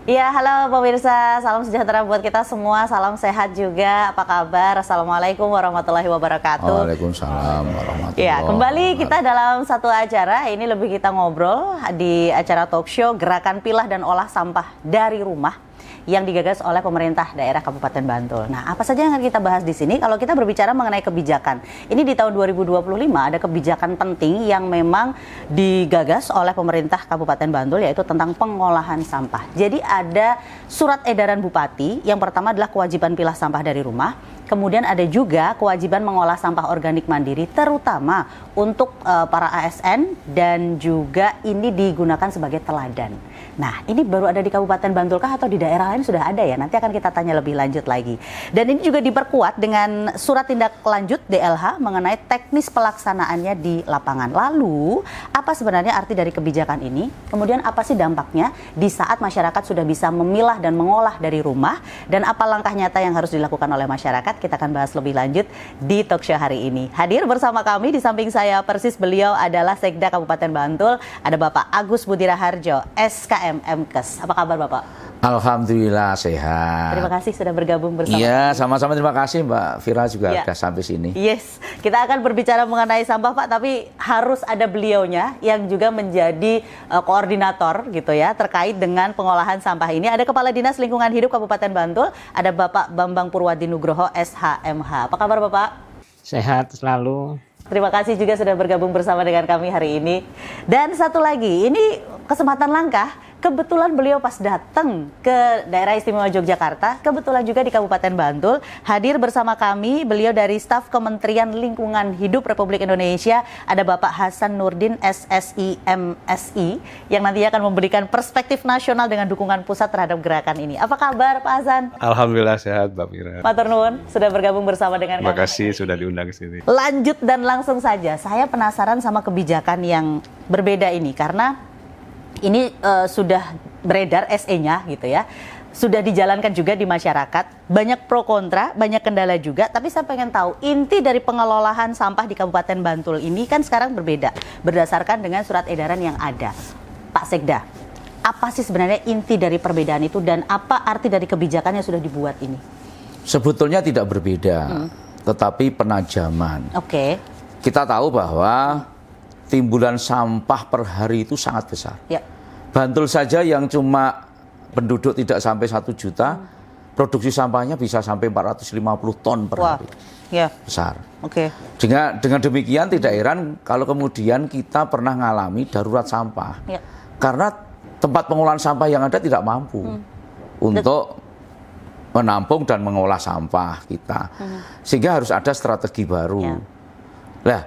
Ya, halo pemirsa, salam sejahtera buat kita semua, salam sehat juga, apa kabar? Assalamualaikum warahmatullahi wabarakatuh. Waalaikumsalam warahmatullahi Ya, kembali kita dalam satu acara, ini lebih kita ngobrol di acara talk show Gerakan Pilah dan Olah Sampah dari Rumah yang digagas oleh pemerintah daerah Kabupaten Bantul. Nah, apa saja yang akan kita bahas di sini? Kalau kita berbicara mengenai kebijakan, ini di tahun 2025 ada kebijakan penting yang memang digagas oleh pemerintah Kabupaten Bantul, yaitu tentang pengolahan sampah. Jadi ada surat edaran Bupati, yang pertama adalah kewajiban pilah sampah dari rumah. Kemudian ada juga kewajiban mengolah sampah organik mandiri, terutama untuk para ASN, dan juga ini digunakan sebagai teladan. Nah, ini baru ada di Kabupaten Bantul kah atau di daerah lain sudah ada ya? Nanti akan kita tanya lebih lanjut lagi. Dan ini juga diperkuat dengan surat tindak lanjut DLH mengenai teknis pelaksanaannya di lapangan. Lalu, apa sebenarnya arti dari kebijakan ini? Kemudian apa sih dampaknya di saat masyarakat sudah bisa memilah dan mengolah dari rumah? Dan apa langkah nyata yang harus dilakukan oleh masyarakat? Kita akan bahas lebih lanjut di talk show hari ini. Hadir bersama kami, di samping saya persis beliau adalah Sekda Kabupaten Bantul, ada Bapak Agus Budi Raharjo, SKM MKes. Apa kabar Bapak? Alhamdulillah sehat. Terima kasih sudah bergabung bersama. Iya, sama-sama terima kasih Mbak Vira juga sudah sampai sini. Yes, kita akan berbicara mengenai sampah Pak, tapi harus ada beliaunya yang juga menjadi koordinator gitu ya terkait dengan pengolahan sampah ini. Ada Kepala Dinas Lingkungan Hidup Kabupaten Bantul, ada Bapak Bambang Purwadi Nugroho SHMH. Apa kabar Bapak? Sehat selalu. Terima kasih juga sudah bergabung bersama dengan kami hari ini. Dan satu lagi, ini kesempatan langka. Kebetulan beliau pas datang ke daerah istimewa Yogyakarta, kebetulan juga di Kabupaten Bantul, hadir bersama kami beliau dari staf Kementerian Lingkungan Hidup Republik Indonesia, ada Bapak Hasan Nurdin SSI MSI, yang nantinya akan memberikan perspektif nasional dengan dukungan pusat terhadap gerakan ini. Apa kabar Pak Hasan? Alhamdulillah sehat Mbak Vira. Matur nuwun sudah bergabung bersama dengan kami. Terima kasih sudah diundang ke sini. Lanjut dan langsung saja, saya penasaran sama kebijakan yang berbeda ini, karena ini sudah beredar SE-nya gitu ya, sudah dijalankan juga di masyarakat, banyak pro kontra, banyak kendala juga, tapi saya pengen tahu inti dari pengelolaan sampah di Kabupaten Bantul ini kan sekarang berbeda, berdasarkan dengan surat edaran yang ada. Pak Sekda, apa sih sebenarnya inti dari perbedaan itu dan apa arti dari kebijakan yang sudah dibuat ini? Sebetulnya tidak berbeda, tetapi penajaman. Oke. Kita tahu bahwa timbulan sampah per hari itu sangat besar. Ya. Bantul saja yang cuma penduduk tidak sampai 1 juta, produksi sampahnya bisa sampai 450 ton per hari. Ya. Besar. Oke. Dengan demikian tidak heran kalau kemudian kita pernah mengalami darurat sampah. Ya. Karena tempat pengolahan sampah yang ada tidak mampu untuk menampung dan mengolah sampah kita. Sehingga harus ada strategi baru. Ya. Nah,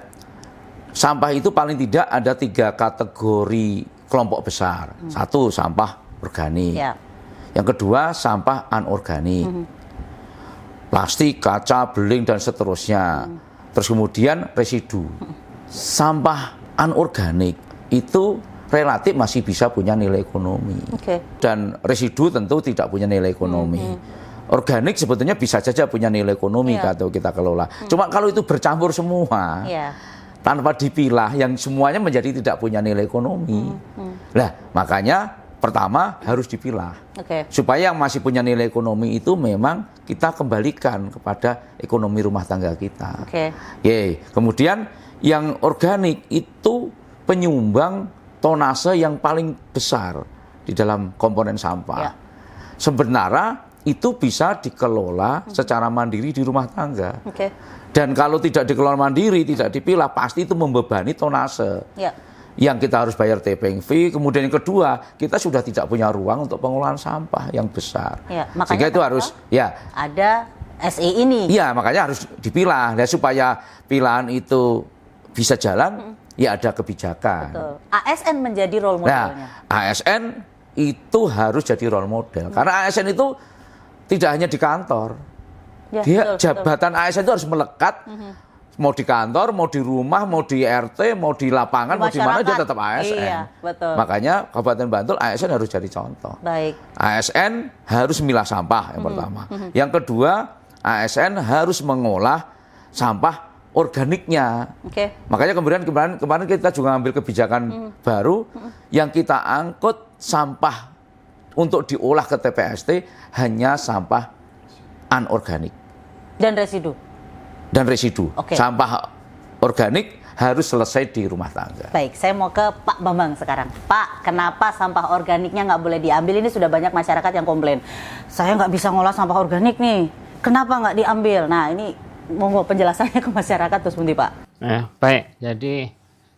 sampah itu paling tidak ada 3 kategori kelompok besar. Satu, sampah organik. Ya. Yang kedua, sampah anorganik. Plastik, kaca, beling, dan seterusnya. Terus kemudian residu. Sampah anorganik itu relatif masih bisa punya nilai ekonomi. Dan residu tentu tidak punya nilai ekonomi. Organik sebetulnya bisa saja punya nilai ekonomi kalau kita kelola. Cuma kalau itu bercampur semua, tanpa dipilah, yang semuanya menjadi tidak punya nilai ekonomi. Nah, makanya pertama harus dipilah. Supaya yang masih punya nilai ekonomi itu memang kita kembalikan kepada ekonomi rumah tangga kita. Kemudian yang organik itu penyumbang tonase yang paling besar di dalam komponen sampah. Sebenarnya itu bisa dikelola secara mandiri di rumah tangga. Dan kalau tidak dikelola mandiri, tidak dipilah, pasti itu membebani tonase. Yang kita harus bayar tipping fee. Kemudian yang kedua, kita sudah tidak punya ruang untuk pengolahan sampah yang besar. Sehingga itu harus ada SE ini. Iya, makanya harus dipilah. Dan supaya pilahan itu bisa jalan, ya ada kebijakan. Betul. ASN menjadi role modelnya. Nah, ASN itu harus jadi role model. Karena ASN itu tidak hanya di kantor. Dia jabatan ASN itu harus melekat, mau di kantor, mau di rumah, mau di RT, mau di lapangan, mau di mana dia tetap ASN. Makanya Kabupaten Bantul ASN harus jadi contoh. ASN harus memilah sampah yang pertama. Yang kedua, ASN harus mengolah sampah organiknya. Makanya kemarin kita juga ambil kebijakan baru yang kita angkut sampah untuk diolah ke TPST hanya sampah anorganik Dan residu. dan residu. Oke. Sampah organik harus selesai di rumah tangga. Baik, saya mau ke Pak Bambang sekarang. Pak, kenapa sampah organiknya nggak boleh diambil? Ini sudah banyak masyarakat yang komplain. Saya nggak bisa ngolah sampah organik nih. Kenapa nggak diambil? Nah, ini monggo penjelasannya ke masyarakat terus Bundi, Pak. Baik, jadi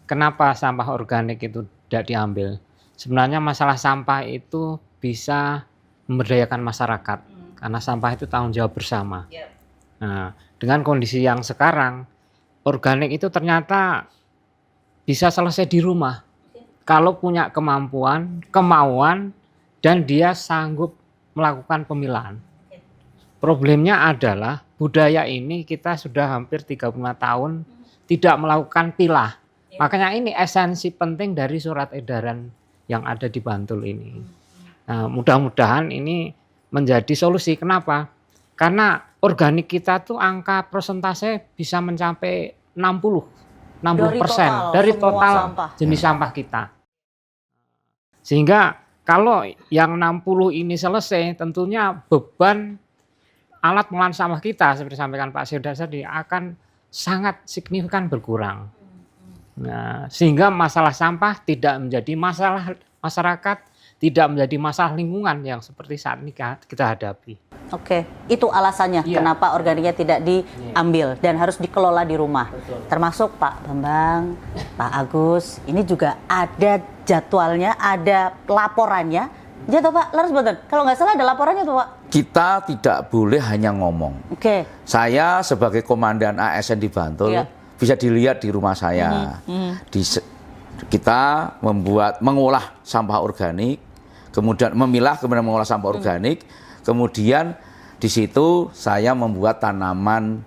kenapa sampah organik itu tidak diambil? Sebenarnya masalah sampah itu bisa memberdayakan masyarakat, karena sampah itu tanggung jawab bersama. Nah, dengan kondisi yang sekarang, organik itu ternyata bisa selesai di rumah. Kalau punya kemampuan, kemauan, dan dia sanggup melakukan pemilahan. Problemnya adalah budaya ini kita sudah hampir 35 tahun tidak melakukan pilah. Makanya ini esensi penting dari surat edaran yang ada di Bantul ini. Nah, mudah-mudahan ini menjadi solusi. Kenapa? Karena organik kita tuh angka persentase bisa mencapai 60% dari semua total sampah. jenis sampah kita. Sehingga kalau yang 60 ini selesai, tentunya beban alat pengolahan sampah kita seperti disampaikan Pak Seuda tadi akan sangat signifikan berkurang. Nah, sehingga masalah sampah tidak menjadi masalah masyarakat, tidak menjadi masalah lingkungan yang seperti saat ini kita hadapi. Oke, itu alasannya Iya. kenapa organiknya tidak diambil dan harus dikelola di rumah. Termasuk Pak Bambang, Pak Agus, ini juga ada jadwalnya, ada laporannya. Ya toh Pak, laras betul. Kalau nggak salah ada laporannya tuh Pak. Kita tidak boleh hanya ngomong. Oke. Saya sebagai komandan ASN di Bantul Iya. bisa dilihat di rumah saya. Kita mengolah sampah organik, kemudian memilah, kemudian mengolah sampah organik, kemudian di situ saya membuat tanaman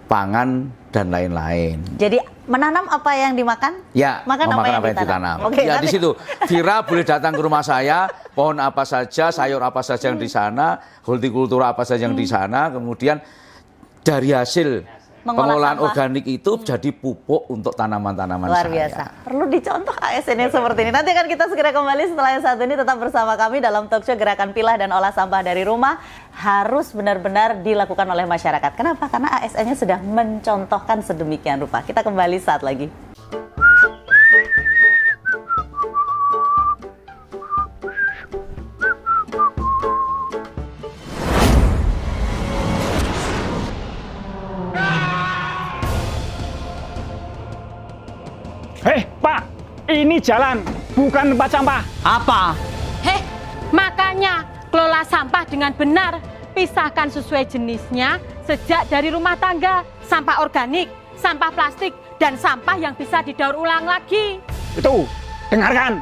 pangan dan lain-lain. Jadi menanam apa yang dimakan? Ya, Makan memakan apa yang ditanam. Oke, ya nanti- di situ Vira boleh datang ke rumah saya, pohon apa saja, sayur apa saja yang di sana, hortikultura apa saja yang di sana, kemudian dari hasil Mengolah pengolahan sampah. organik itu jadi pupuk untuk tanaman-tanaman Luar saya. biasa. Perlu dicontoh ASN yang seperti ini. Nanti akan kita segera kembali setelah yang satu ini. Tetap bersama kami dalam talk show Gerakan Pilah dan Olah Sampah dari Rumah. Harus benar-benar dilakukan oleh masyarakat. Kenapa? Karena ASN-nya sudah mencontohkan sedemikian rupa. Kita kembali saat lagi. Hei, Pak, ini jalan, bukan tempat sampah. Apa? Heh, makanya kelola sampah dengan benar. Pisahkan sesuai jenisnya sejak dari rumah tangga, sampah organik, sampah plastik, dan sampah yang bisa didaur ulang lagi. Itu, dengarkan.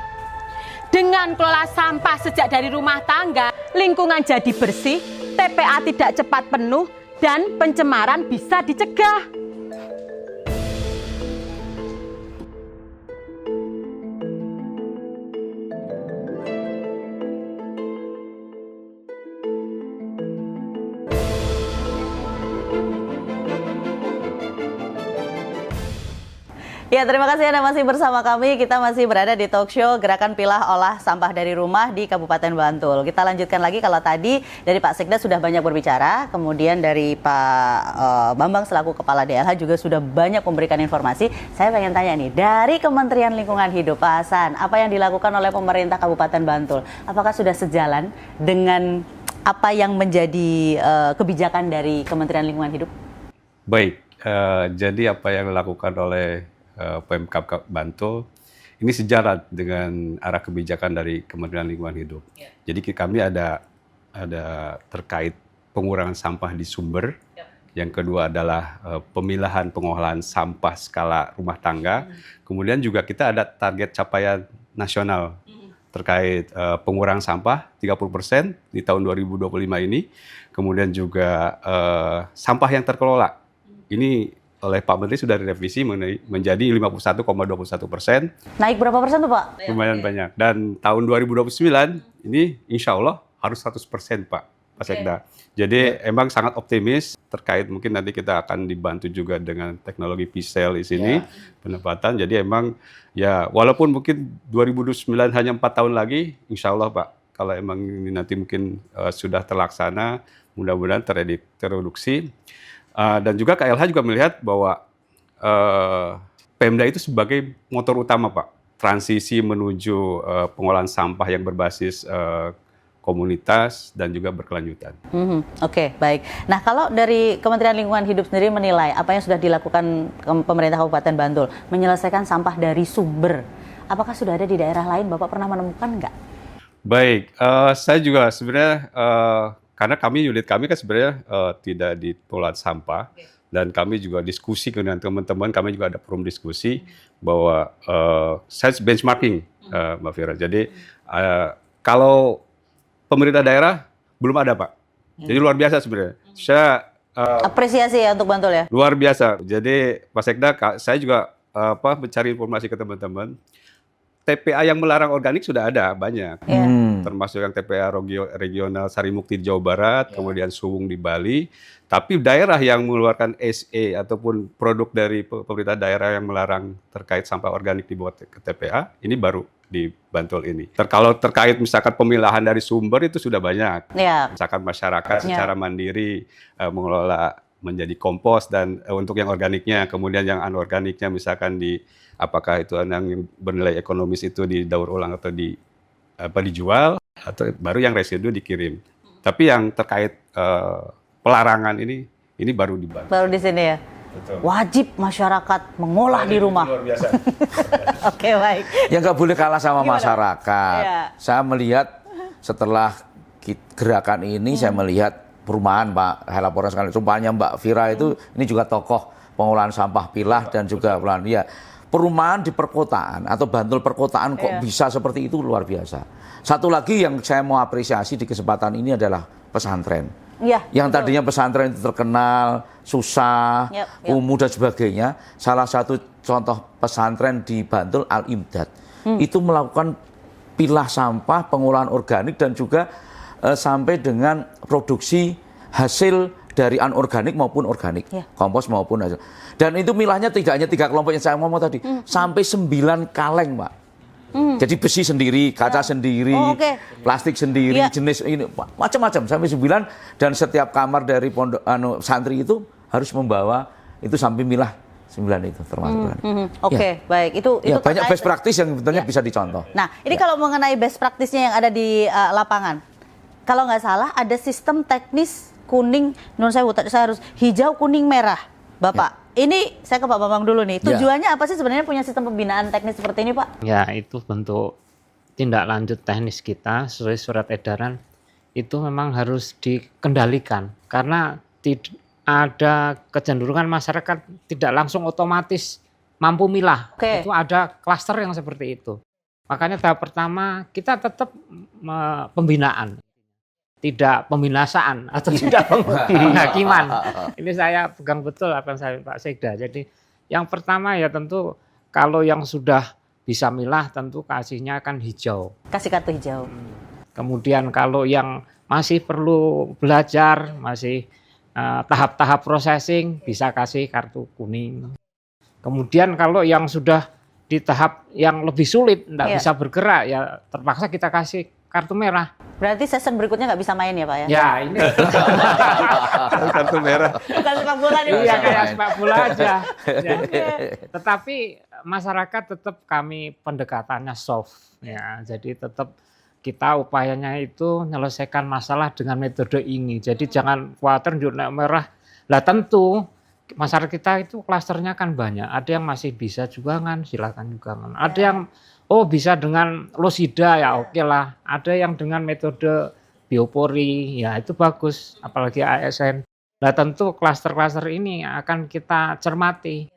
Dengan kelola sampah sejak dari rumah tangga, lingkungan jadi bersih, TPA tidak cepat penuh, dan pencemaran bisa dicegah. Ya, terima kasih Anda masih bersama kami. Kita masih berada di talk show Gerakan Pilah Olah Sampah dari Rumah di Kabupaten Bantul. Kita lanjutkan lagi, kalau tadi dari Pak Sekda sudah banyak berbicara, kemudian dari Pak Bambang selaku Kepala DLH juga sudah banyak memberikan informasi. Saya pengen tanya nih, dari Kementerian Lingkungan Hidup, Pak Hasan, apa yang dilakukan oleh pemerintah Kabupaten Bantul? Apakah sudah sejalan dengan apa yang menjadi kebijakan dari Kementerian Lingkungan Hidup? Baik, jadi apa yang dilakukan oleh Pemkab Bantul ini sejalan dengan arah kebijakan dari Kementerian Lingkungan Hidup. Jadi kami ada terkait pengurangan sampah di sumber. Yang kedua adalah pemilahan pengolahan sampah skala rumah tangga. Kemudian juga kita ada target capaian nasional terkait pengurangan sampah 30% di tahun 2025 ini. Kemudian juga sampah yang terkelola. Ini oleh Pak Menteri sudah direvisi menjadi 51,21%. Naik berapa persen tuh Pak? Lumayan banyak. Dan tahun 2029 ini insya Allah harus 100% Pak Sekda. Jadi emang sangat optimis terkait, mungkin nanti kita akan dibantu juga dengan teknologi P-Cell di sini, penempatan. Jadi emang ya walaupun mungkin 2029 hanya 4 tahun lagi, insya Allah Pak, kalau emang ini nanti mungkin sudah terlaksana, mudah-mudahan tereduksi. Dan juga KLH juga melihat bahwa Pemda itu sebagai motor utama, Pak, transisi menuju pengolahan sampah yang berbasis komunitas dan juga berkelanjutan. Oke, baik. Nah, kalau dari Kementerian Lingkungan Hidup sendiri menilai apa yang sudah dilakukan pemerintah Kabupaten Bantul menyelesaikan sampah dari sumber, apakah sudah ada di daerah lain? Bapak pernah menemukan nggak? Baik, saya juga sebenarnya karena unit kami kan sebenarnya tidak di pengolahan sampah, dan kami juga diskusi dengan teman-teman, kami juga ada forum diskusi bahwa saya benchmarking, Mbak Fira. Jadi kalau pemerintah daerah belum ada, Pak. Jadi luar biasa sebenarnya. Saya Apresiasi ya untuk Bantul ya. luar biasa. Jadi Pak Sekda, saya juga mencari informasi ke teman-teman. TPA yang melarang organik sudah ada banyak, termasuk yang TPA regional Sarimukti di Jawa Barat, kemudian Suwung di Bali. Tapi daerah yang mengeluarkan SE ataupun produk dari pemerintah daerah yang melarang terkait sampah organik dibuat ke TPA, ini baru di Bantul ini. Kalau terkait misalkan pemilahan dari sumber itu sudah banyak. Ya. Misalkan masyarakat secara mandiri mengelola menjadi kompos dan untuk yang organiknya, kemudian yang anorganiknya misalkan apakah itu yang bernilai ekonomis itu didaur ulang atau dijual, atau baru yang residu dikirim. Tapi yang terkait pelarangan ini baru di Bantul. Baru di sini ya. Betul. Wajib masyarakat mengolah di rumah. Luar biasa. Oke, baik. Yang nggak boleh kalah sama masyarakat. Iya. Saya melihat setelah gerakan ini, saya melihat perumahan, Pak Helapora sekali. Rupanya Mbak Fira itu ini juga tokoh pengolahan sampah pilah dan juga pengolahan. Ya, perumahan di perkotaan atau Bantul perkotaan kok bisa seperti itu, luar biasa. Satu lagi yang saya mau apresiasi di kesempatan ini adalah pesantren. Ya, Yang tadinya pesantren itu terkenal, susah, kumuh dan sebagainya. Salah satu contoh pesantren di Bantul, Al-Imdad, itu melakukan pilah sampah, pengolahan organik dan juga sampai dengan produksi hasil dari anorganik maupun organik, kompos maupun hasil. Dan itu milahnya tidak hanya 3 kelompok yang saya ngomong tadi, sampai 9 kaleng, Pak. Jadi besi sendiri, kaca sendiri, plastik sendiri, jenis ini macam-macam sampai 9, dan setiap kamar dari pondok santri itu harus membawa itu sampai milah 9 itu termasuk. Oke, baik. Itu banyak best practice yang sebetulnya bisa dicontoh. Nah, ini kalau mengenai best practice-nya yang ada di lapangan. Kalau nggak salah ada sistem teknis kuning, saya harus hijau, kuning, merah. Bapak, ini saya ke Pak Bambang dulu nih. Tujuannya apa sih sebenarnya punya sistem pembinaan teknis seperti ini, Pak? Ya, itu bentuk tindak lanjut teknis kita sesuai surat edaran. Itu memang harus dikendalikan karena ada kecenderungan masyarakat tidak langsung otomatis mampu milah. Itu ada klaster yang seperti itu. Makanya tahap pertama kita tetap pembinaan, tidak pembinasaan atau tidak penghakiman. Ini saya pegang betul apa yang saya Pak Sekda. Jadi yang pertama ya tentu kalau yang sudah bisa milah tentu kasihnya akan hijau. Kasih kartu hijau. Kemudian kalau yang masih perlu belajar, masih tahap-tahap processing bisa kasih kartu kuning. Kemudian kalau yang sudah di tahap yang lebih sulit, tidak bisa bergerak, ya terpaksa kita kasih kartu merah. Berarti season berikutnya nggak bisa main ya, Pak ya? Ya, ini kartu merah. Bukan sepak bola nih. Iya, kayak sepak bola aja. Ya. Tetapi masyarakat tetap kami pendekatannya soft, ya. Jadi tetap kita upayanya itu menyelesaikan masalah dengan metode ini. Jadi jangan khawatir jurnal merah. Lah tentu masyarakat kita itu klasternya kan banyak. Ada yang masih bisa jugangan, silakan jugangan. Ada yang bisa dengan losida, ya oke lah. Ada yang dengan metode biopori, ya itu bagus. Apalagi ASN. Nah tentu klaster-klaster ini akan kita cermati.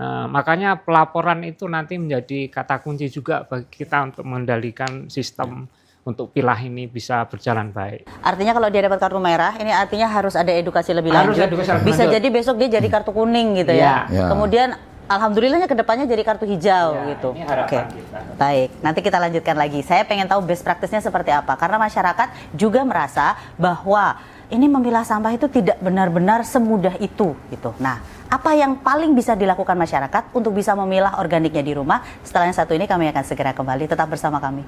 Makanya pelaporan itu nanti menjadi kata kunci juga bagi kita untuk mengendalikan sistem untuk pilah ini bisa berjalan baik. Artinya kalau dia dapat kartu merah, ini artinya harus ada edukasi lebih lanjut. Bisa jadi besok dia jadi kartu kuning gitu ya. Kemudian alhamdulillahnya kedepannya jadi kartu hijau gitu. Oke. Baik, nanti kita lanjutkan lagi. Saya pengen tahu best practice-nya seperti apa. Karena masyarakat juga merasa bahwa ini memilah sampah itu tidak benar-benar semudah itu gitu. Nah, apa yang paling bisa dilakukan masyarakat untuk bisa memilah organiknya di rumah? Setelah yang satu ini kami akan segera kembali. Tetap bersama kami.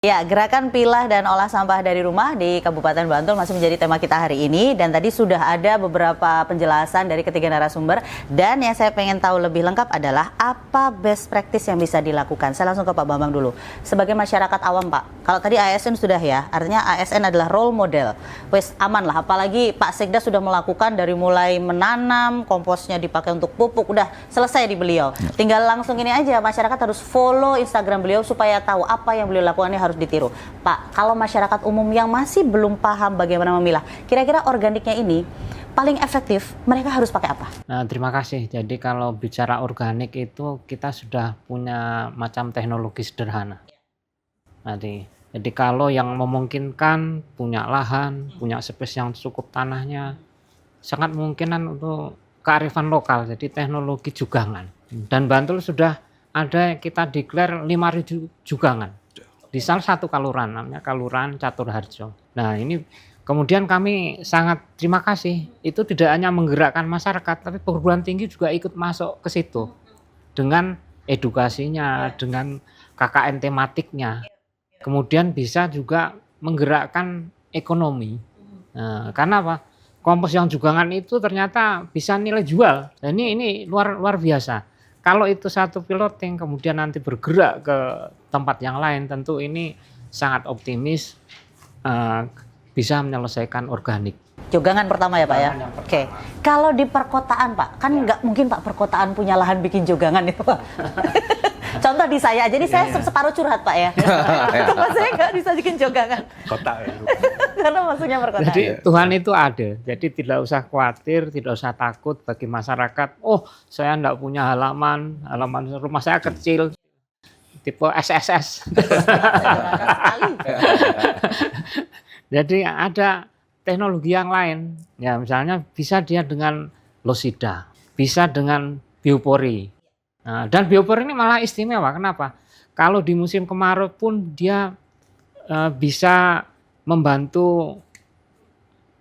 Ya, gerakan pilah dan olah sampah dari rumah di Kabupaten Bantul masih menjadi tema kita hari ini, dan tadi sudah ada beberapa penjelasan dari ketiga narasumber, dan yang saya pengen tahu lebih lengkap adalah apa best practice yang bisa dilakukan. Saya langsung ke Pak Bambang dulu. Sebagai masyarakat awam, Pak, kalau tadi ASN sudah ya, artinya ASN adalah role model. Wes aman lah, apalagi Pak Sekda sudah melakukan dari mulai menanam, komposnya dipakai untuk pupuk, udah selesai di beliau. Tinggal langsung ini aja, masyarakat harus follow Instagram beliau supaya tahu apa yang beliau lakukan ini harus ditiru. Pak, kalau masyarakat umum yang masih belum paham bagaimana memilah, kira-kira organiknya ini paling efektif, mereka harus pakai apa? Nah, terima kasih. Jadi kalau bicara organik itu kita sudah punya macam teknologi sederhana. Jadi kalau yang memungkinkan punya lahan, punya space yang cukup tanahnya, sangat mungkinan untuk kearifan lokal, jadi teknologi jugangan. Dan Bantul sudah ada, kita declare 5.000 jugangan di salah satu kaluran, namanya Kaluran Caturharjo. Nah ini kemudian kami sangat terima kasih, itu tidak hanya menggerakkan masyarakat, tapi perguruan tinggi juga ikut masuk ke situ dengan edukasinya, dengan KKN tematiknya. Kemudian bisa juga menggerakkan ekonomi. Nah, karena apa? Kompos yang jugangan itu ternyata bisa nilai jual. Nah, ini luar biasa. Kalau itu satu piloting kemudian nanti bergerak ke tempat yang lain, tentu ini sangat optimis bisa menyelesaikan organik. Jugangan pertama ya Pak ya? Oke. Kalau di perkotaan Pak, kan nggak mungkin Pak perkotaan punya lahan bikin jugangan itu Pak. Contoh di saya, jadi saya separuh curhat Pak ya. Tempat saya nggak bisa bikin jugangan. Kota ya. Karena maksudnya perkotaan. Jadi Tuhan itu ada, jadi tidak usah khawatir, tidak usah takut bagi masyarakat. Oh, saya enggak punya halaman rumah saya kecil, tipe SSS. Jadi ada teknologi yang lain, ya misalnya bisa dia dengan losida, bisa dengan biopori. Nah, dan biopori ini malah istimewa, kenapa? Kalau di musim kemarau pun dia bisa membantu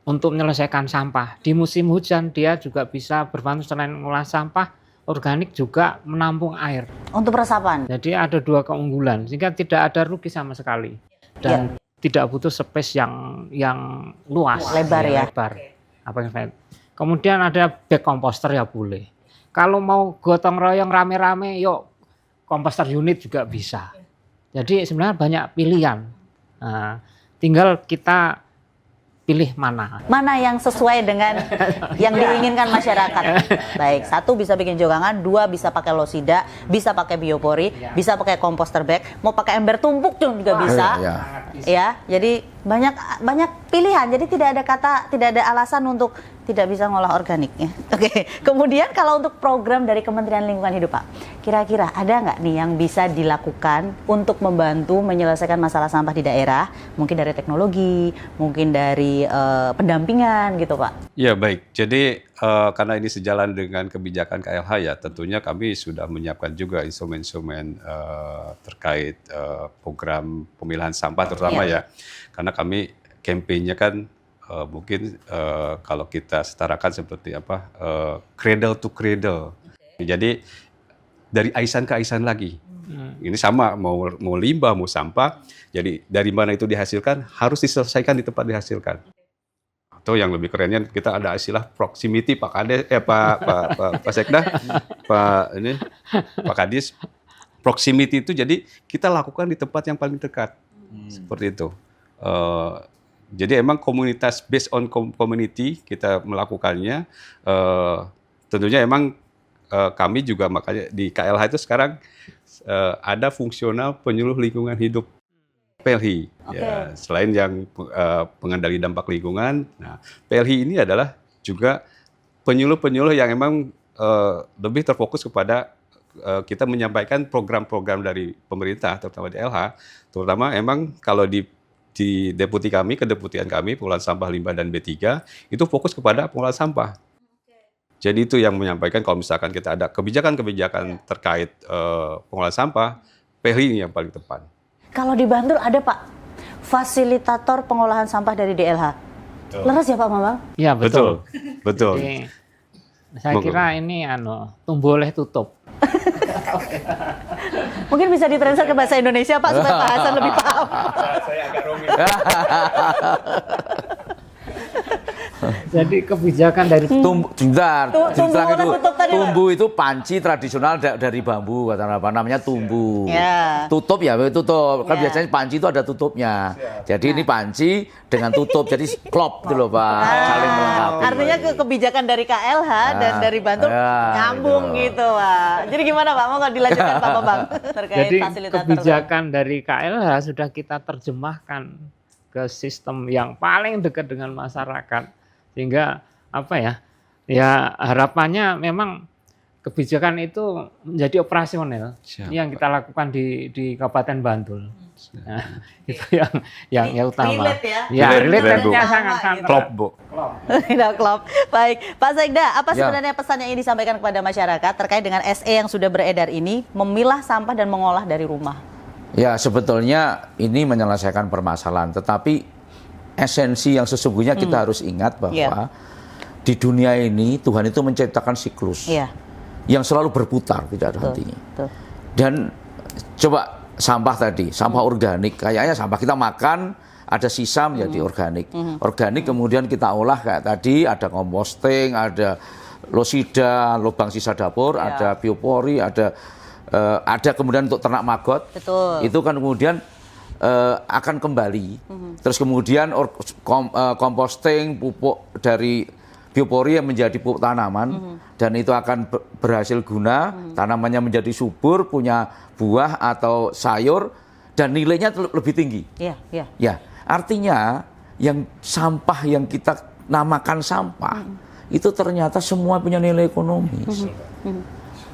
untuk menyelesaikan sampah. Di musim hujan dia juga bisa berbantu, selain mengolah sampah, organik juga menampung air. Untuk resapan. Jadi ada dua keunggulan, sehingga tidak ada rugi sama sekali. Dan tidak butuh space yang luas, lebar ya. Lebar. Kemudian ada bag komposter ya boleh. Kalau mau gotong royong rame-rame, yuk komposter unit juga bisa. Jadi sebenarnya banyak pilihan. Nah, tinggal kita pilih mana. Mana yang sesuai dengan yang diinginkan masyarakat. Baik, satu bisa bikin jugangan, dua bisa pakai losida, bisa pakai biopori, bisa pakai komposter bag, mau pakai ember tumpuk juga bisa. Ya, jadi banyak pilihan. Jadi tidak ada alasan untuk tidak bisa ngolah organiknya. Oke. Kemudian kalau untuk program dari Kementerian Lingkungan Hidup Pak, kira-kira ada nggak nih yang bisa dilakukan untuk membantu menyelesaikan masalah sampah di daerah? Mungkin dari teknologi, mungkin dari pendampingan gitu Pak. Ya baik, jadi karena ini sejalan dengan kebijakan KLH ya, tentunya kami sudah menyiapkan juga instrumen-instrumen terkait program pemilahan sampah terutama ya. Karena kami kampanye kan mungkin kalau kita setarakan seperti apa, cradle to cradle. Jadi dari aisan ke aisan lagi. Ini sama, mau limbah, mau sampah. Jadi dari mana itu dihasilkan harus diselesaikan di tempat dihasilkan. Atau yang lebih kerennya kita ada istilah proximity Pak Kades, Pak Sekda, Pak Kadis. Proximity itu jadi kita lakukan di tempat yang paling dekat, seperti itu. Jadi emang komunitas based on community kita melakukannya. Tentunya emang kami juga makanya di KLH itu sekarang ada fungsional penyuluh lingkungan hidup. PLHI, ya, selain yang pengendali dampak lingkungan, nah PLHI ini adalah juga penyuluh-penyuluh yang memang lebih terfokus kepada kita menyampaikan program-program dari pemerintah, terutama di LH, terutama emang kalau di deputi kami, kedeputian kami, pengolahan sampah limbah dan B3, itu fokus kepada pengolahan sampah. Jadi itu yang menyampaikan kalau misalkan kita ada kebijakan-kebijakan terkait pengolahan sampah, PLHI ini yang paling tepat. Kalau di Bantul ada Pak, fasilitator pengolahan sampah dari DLH. Leres ya Pak Bambang? Iya betul. Betul. Jadi, saya kira ini tumbuh oleh tutup. Mungkin bisa ditranslate ke bahasa Indonesia Pak supaya Pak Hasan lebih paham. Saya agak rumit. Jadi kebijakan dari Sebentar, Tumbuh diulang orang tutup tadi, Pak. tumbuh itu panci tradisional dari bambu, kata apa namanya tumbuh. Ya. Tutup ya, tutup. Kan Ya. biasanya panci itu ada tutupnya. Jadi ini panci dengan tutup, jadi klop gitu loh Pak, saling melengkapi. Artinya kebijakan dari KLH dan dari Bantul Ya, nyambung gitu Pak. Jadi gimana Pak? Mau nggak dilanjutkan Pak Bambang terkait Jadi fasilitator? kebijakan dari KLH sudah kita terjemahkan ke sistem yang paling dekat dengan masyarakat, sehingga apa ya? Ya harapannya memang kebijakan itu menjadi operasional. Siap, Ini yang kita lakukan di Kabupaten Bantul. Nah, itu yang utama. Relate ya? Ya, Relate, relate-nya Bu. sangat Klop, Bu. Tidak klop. Baik, Pak Sekda, apa Ya. sebenarnya pesan yang ingin disampaikan kepada masyarakat terkait dengan SE yang sudah beredar ini, memilah sampah dan mengolah dari rumah? Ya sebetulnya ini menyelesaikan permasalahan, tetapi esensi yang sesungguhnya kita harus ingat bahwa Iya. di dunia ini Tuhan itu menciptakan siklus Iya, yang selalu berputar, tidak ada hentinya. betul. Dan coba sampah tadi, sampah organik, kayaknya sampah kita makan ada sisa menjadi organik. Organik kemudian kita olah kayak tadi, ada composting, ada losida, lubang sisa dapur, Ya. ada biopori, ada kemudian untuk ternak maggot. Betul. Itu kan kemudian akan kembali. Terus kemudian composting pupuk dari biopori yang menjadi pupuk tanaman dan itu akan berhasil guna, tanamannya menjadi subur, punya buah atau sayur dan nilainya lebih tinggi. Iya, iya. Ya, artinya yang sampah yang kita namakan sampah itu ternyata semua punya nilai ekonomis.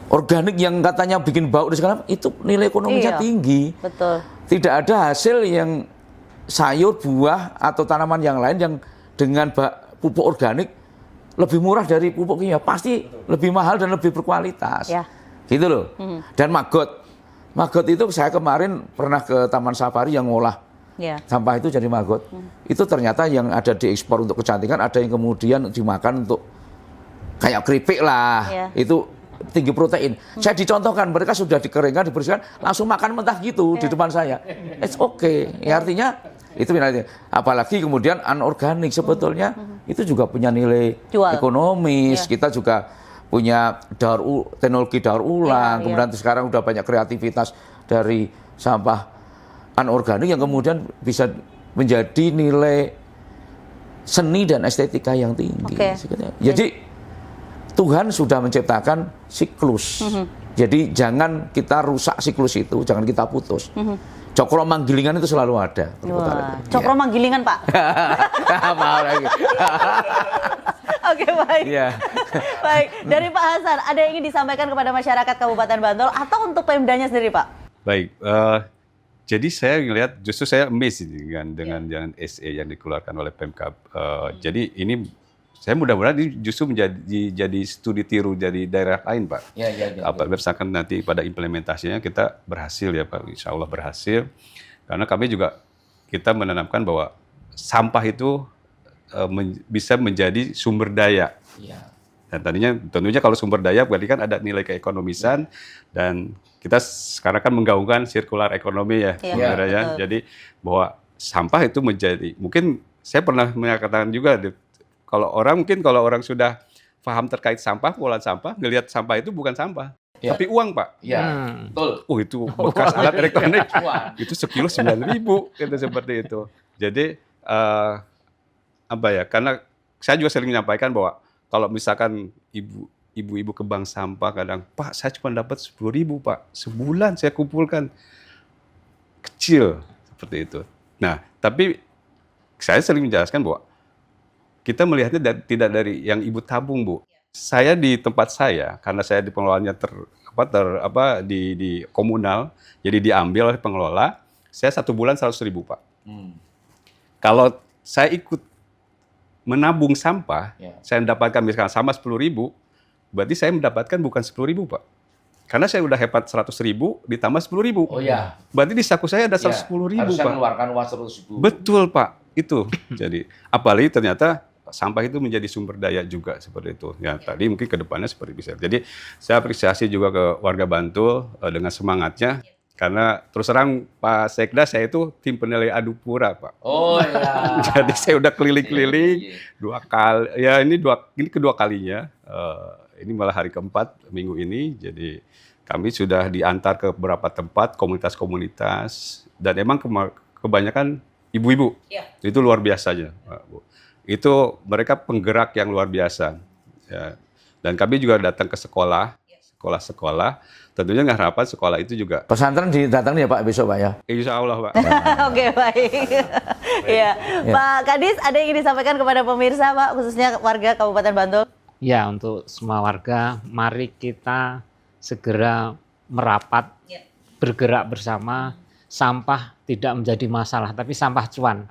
Organik yang katanya bikin bau dan segala macam, itu nilai ekonominya Iya. tinggi. Betul. Tidak ada hasil yang sayur, buah atau tanaman yang lain yang dengan pupuk organik lebih murah dari pupuk kimia, pasti lebih mahal dan lebih berkualitas. Ya. Gitu loh. Dan maggot itu saya kemarin pernah ke Taman Safari yang ngolah Ya. sampah itu jadi maggot. Itu ternyata yang ada diekspor untuk kecantikan, ada yang kemudian dimakan untuk kayak keripik lah. Ya. Itu tinggi protein. Saya dicontohkan, mereka sudah dikeringkan, dibersihkan, langsung makan mentah gitu di depan saya. It's okay. Ya, artinya itu artinya. Apalagi kemudian anorganik sebetulnya itu juga punya nilai Jual. ekonomis. Ya. Kita juga punya teknologi daur ulang. Ya, Kemudian sekarang udah banyak kreativitas dari sampah anorganik yang kemudian bisa menjadi nilai seni dan estetika yang tinggi. Oke. Jadi Tuhan sudah menciptakan siklus. Jadi jangan kita rusak siklus itu, jangan kita putus. Cokro manggilingan itu selalu ada. Wah, cokro manggilingan Pak. Mau lagi. Oke, baik. Iya. Baik, dari Pak Hasan, ada yang ingin disampaikan kepada masyarakat Kabupaten Bantul atau untuk Pemdanya sendiri Pak? Baik, jadi saya melihat justru saya amazed dengan jalan SE yang dikeluarkan oleh Pemkab. Jadi ini saya mudah-mudahan ini justru jadi studi tiru dari daerah lain, Pak. Ya. Apabila misalkan nanti pada implementasinya kita berhasil ya Pak, insya Allah berhasil. Karena kami juga kita menanamkan bahwa sampah itu bisa menjadi sumber daya. Iya. Dan tentunya kalau sumber daya berarti kan ada nilai keekonomisan dan kita sekarang kan menggaungkan sirkular ekonomi ya, Iya, Bung Indra, ya. betul. Jadi bahwa sampah itu menjadi, mungkin saya pernah mengatakan juga kalau orang sudah paham terkait sampah, pengolahan sampah, ngelihat sampah itu bukan sampah, Iya. tapi uang, Pak. Iya. Betul. Oh itu bekas alat elektronik, Uang. itu sekilo 9.000 gitu seperti itu. Jadi apa ya? Karena saya juga sering menyampaikan bahwa kalau misalkan ibu-ibu ke bank sampah kadang, Pak saya cuma dapat 10.000 Pak, sebulan saya kumpulkan, kecil seperti itu. Nah tapi saya sering menjelaskan bahwa kita melihatnya tidak dari yang ibu tabung, Bu. Saya di tempat saya, karena saya di pengelolaannya di komunal, jadi diambil oleh pengelola, saya 1 bulan 100.000 Pak. Kalau saya ikut menabung sampah, Ya. saya mendapatkan misalkan sama 10.000, berarti saya mendapatkan bukan 10.000 Pak. Karena saya udah hemat 100.000 ditambah 10.000. Oh ya. Berarti di saku saya ada 110.000 Pak. Harusnya mengeluarkan uang 100.000. Betul Pak, itu. Jadi apalagi ternyata sampah itu menjadi sumber daya juga seperti itu. Ya tadi mungkin ke depannya seperti bisa. Jadi saya apresiasi juga ke warga Bantul dengan semangatnya. Karena terus terang Pak Sekda, saya itu tim penilai adu pura, Pak. Oh iya. Jadi saya udah keliling-keliling 2 kali. Ya ini kedua kalinya. Ini malah hari keempat minggu ini. Jadi kami sudah diantar ke beberapa tempat, komunitas-komunitas. Dan emang kebanyakan ibu-ibu. Itu luar biasanya, Pak, Bu. Itu mereka penggerak yang luar biasa. Ya. Dan kami juga datang ke sekolah. Tentunya nggak harapan sekolah itu juga. Pesantren didatangi ya Pak besok Pak ya? Insya Allah Pak. Oke, baik. Ya. Pak Kadis, ada yang ingin disampaikan kepada pemirsa Pak, khususnya warga Kabupaten Bantul? Ya, untuk semua warga, mari kita segera merapat, bergerak bersama. Sampah tidak menjadi masalah, tapi sampah cuan.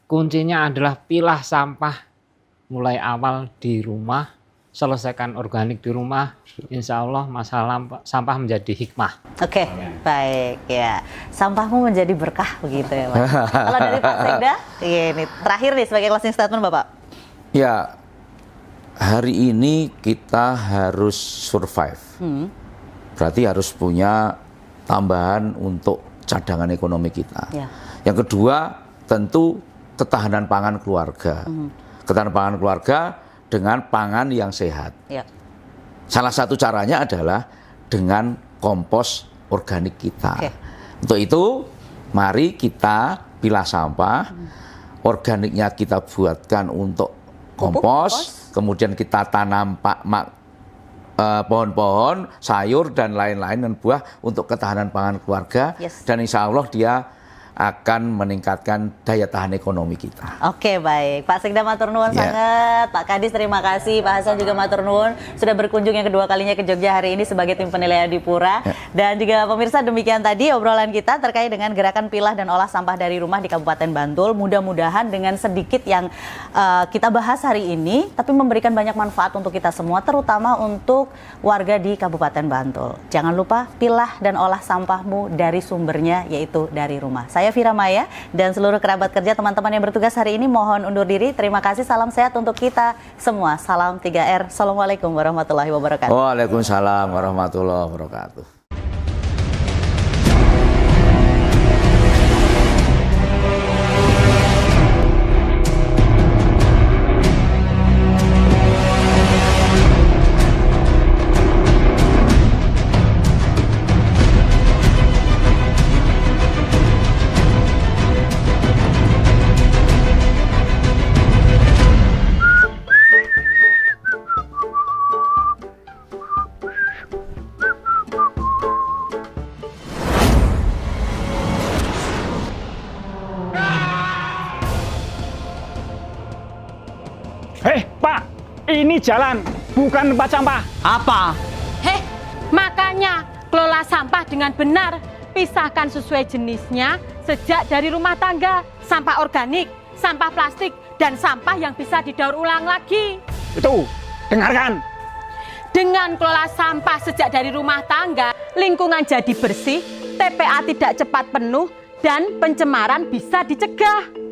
Kuncinya adalah pilah sampah mulai awal di rumah, selesaikan organik di rumah, insya Allah masalah sampah menjadi hikmah. Oke, baik ya. Sampahmu menjadi berkah begitu ya Pak. Kalau dari Pak Sekda, ini terakhir nih sebagai closing statement Bapak. Ya, hari ini kita harus survive. Berarti harus punya tambahan untuk cadangan ekonomi kita. Ya. Yang kedua, tentu ketahanan pangan keluarga. Ketahanan pangan keluarga dengan pangan yang sehat. Ya. Salah satu caranya adalah dengan kompos organik kita. Oke. Untuk itu, mari kita pilah sampah, organiknya kita buatkan untuk kompos, kemudian kita tanam pohon-pohon, sayur dan lain-lain dan buah untuk ketahanan pangan keluarga. Yes. Dan insya Allah dia akan meningkatkan daya tahan ekonomi kita. Oke, baik. Pak Sekda matur nuwun sangat. Pak Kadis terima kasih. Pak Hasan juga matur nuwun sudah berkunjung yang kedua kalinya ke Jogja hari ini sebagai tim penilai Adipura. Dan juga pemirsa, demikian tadi obrolan kita terkait dengan gerakan pilah dan olah sampah dari rumah di Kabupaten Bantul. Mudah-mudahan dengan sedikit yang kita bahas hari ini tapi memberikan banyak manfaat untuk kita semua, terutama untuk warga di Kabupaten Bantul. Jangan lupa pilah dan olah sampahmu dari sumbernya, yaitu dari rumah. Saya Vira Maya dan seluruh kerabat kerja teman-teman yang bertugas hari ini mohon undur diri. Terima kasih, salam sehat untuk kita semua. Salam 3R. Assalamualaikum warahmatullahi wabarakatuh. Waalaikumsalam warahmatullahi wabarakatuh. Hei, Pak, ini jalan, bukan tempat sampah. Apa? Heh, makanya kelola sampah dengan benar. Pisahkan sesuai jenisnya sejak dari rumah tangga, sampah organik, sampah plastik, dan sampah yang bisa didaur ulang lagi. Itu, dengarkan. Dengan kelola sampah sejak dari rumah tangga, lingkungan jadi bersih, TPA tidak cepat penuh, dan pencemaran bisa dicegah.